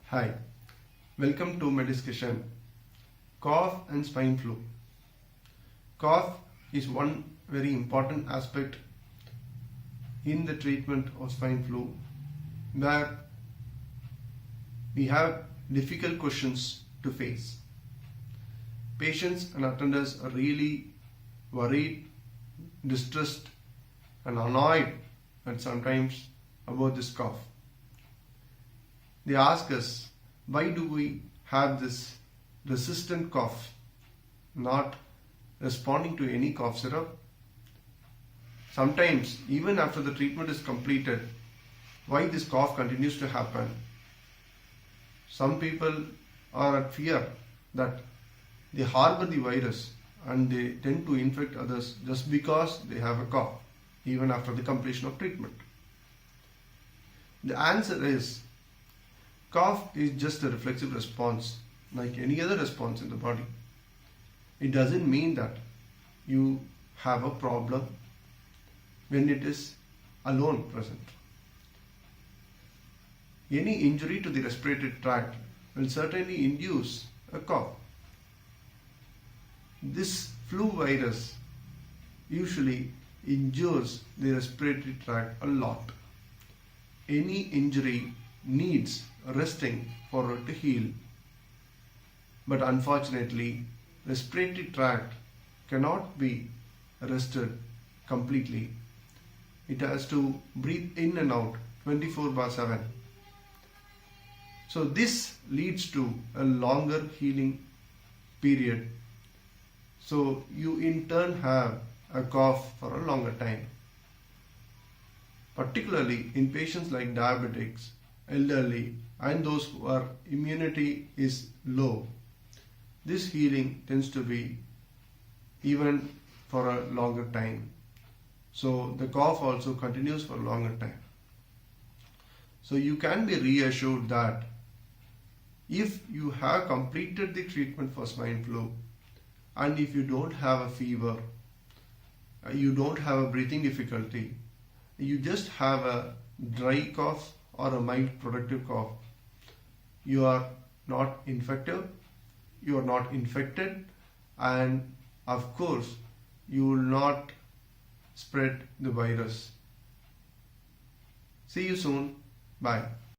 Hi, welcome to my discussion. Cough and swine flu. Cough is one very important aspect in the treatment of swine flu where we have difficult questions to face. Patients and attenders are really worried, distressed and annoyed and sometimes about this cough. They ask us, why do we have this resistant cough, not responding to any cough syrup? Sometimes, even after the treatment is completed, why this cough continues to happen? Some people are at fear that they harbor the virus and they tend to infect others just because they have a cough, even after the completion of treatment. The answer is, cough is just a reflexive response like any other response in the body. It doesn't mean that you have a problem when it is alone present. Any injury to the respiratory tract will certainly induce a cough. This flu virus usually injures the respiratory tract a lot. Any injury needs resting for it to heal. But unfortunately, respiratory tract cannot be rested completely. It has to breathe in and out 24/7. So this leads to a longer healing period. So you in turn have a cough for a longer time. Particularly in patients like diabetics, elderly and those who are immunity is low, this healing tends to be even for a longer time. So the cough also continues for a longer time. So you can be reassured that if you have completed the treatment for swine flu and if you don't have a fever, you don't have a breathing difficulty, you just have a dry cough or a mild productive cough, you are not infective, you are not infected, and of course you will not spread the virus. See you soon. Bye.